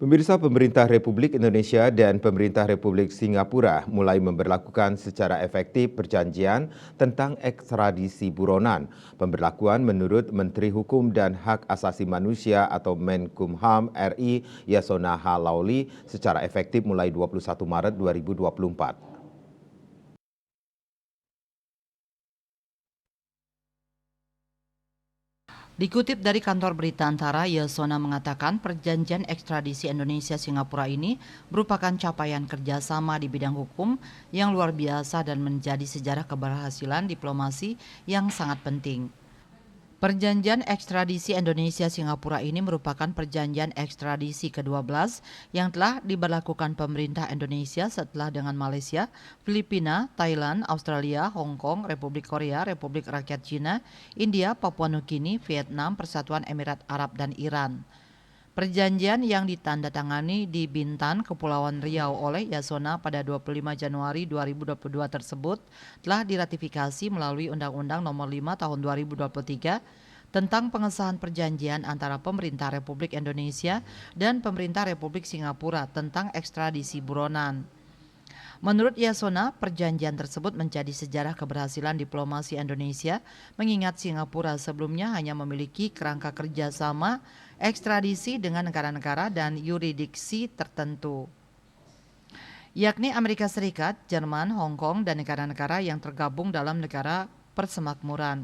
Pemirsa, pemerintah Republik Indonesia dan pemerintah Republik Singapura mulai memberlakukan secara efektif perjanjian tentang ekstradisi buronan. Pemberlakuan menurut Menteri Hukum dan Hak Asasi Manusia atau Menkumham RI Yasona Laoly secara efektif mulai 21 Maret 2024. Dikutip dari kantor berita Antara, Yasona mengatakan perjanjian ekstradisi Indonesia-Singapura ini merupakan capaian kerjasama di bidang hukum yang luar biasa dan menjadi sejarah keberhasilan diplomasi yang sangat penting. Perjanjian ekstradisi Indonesia-Singapura ini merupakan perjanjian ekstradisi ke-12 yang telah diberlakukan pemerintah Indonesia setelah dengan Malaysia, Filipina, Thailand, Australia, Hong Kong, Republik Korea, Republik Rakyat Cina, India, Papua Nugini, Vietnam, Persatuan Emirat Arab, dan Iran. Perjanjian yang ditandatangani di Bintan, Kepulauan Riau oleh Yasona pada 25 Januari 2022 tersebut telah diratifikasi melalui Undang-Undang Nomor 5 Tahun 2023 tentang pengesahan perjanjian antara Pemerintah Republik Indonesia dan Pemerintah Republik Singapura tentang ekstradisi buronan. Menurut Yasona, perjanjian tersebut menjadi sejarah keberhasilan diplomasi Indonesia mengingat Singapura sebelumnya hanya memiliki kerangka kerjasama ekstradisi dengan negara-negara dan yurisdiksi tertentu, yakni Amerika Serikat, Jerman, Hong Kong, dan negara-negara yang tergabung dalam negara persemakmuran.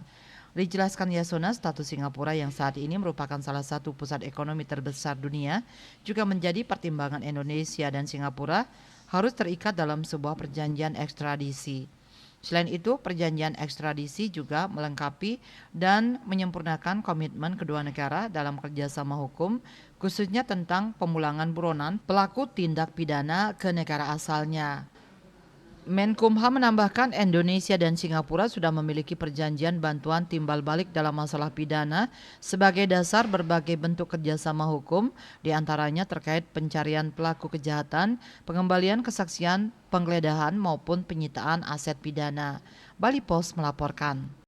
Dijelaskan Yasona, status Singapura yang saat ini merupakan salah satu pusat ekonomi terbesar dunia juga menjadi pertimbangan Indonesia dan Singapura harus terikat dalam sebuah perjanjian ekstradisi. Selain itu, perjanjian ekstradisi juga melengkapi dan menyempurnakan komitmen kedua negara dalam kerjasama hukum, khususnya tentang pemulangan buronan pelaku tindak pidana ke negara asalnya. Menkumham menambahkan Indonesia dan Singapura sudah memiliki perjanjian bantuan timbal balik dalam masalah pidana sebagai dasar berbagai bentuk kerjasama hukum, diantaranya terkait pencarian pelaku kejahatan, pengembalian kesaksian, penggeledahan maupun penyitaan aset pidana. Bali Post melaporkan.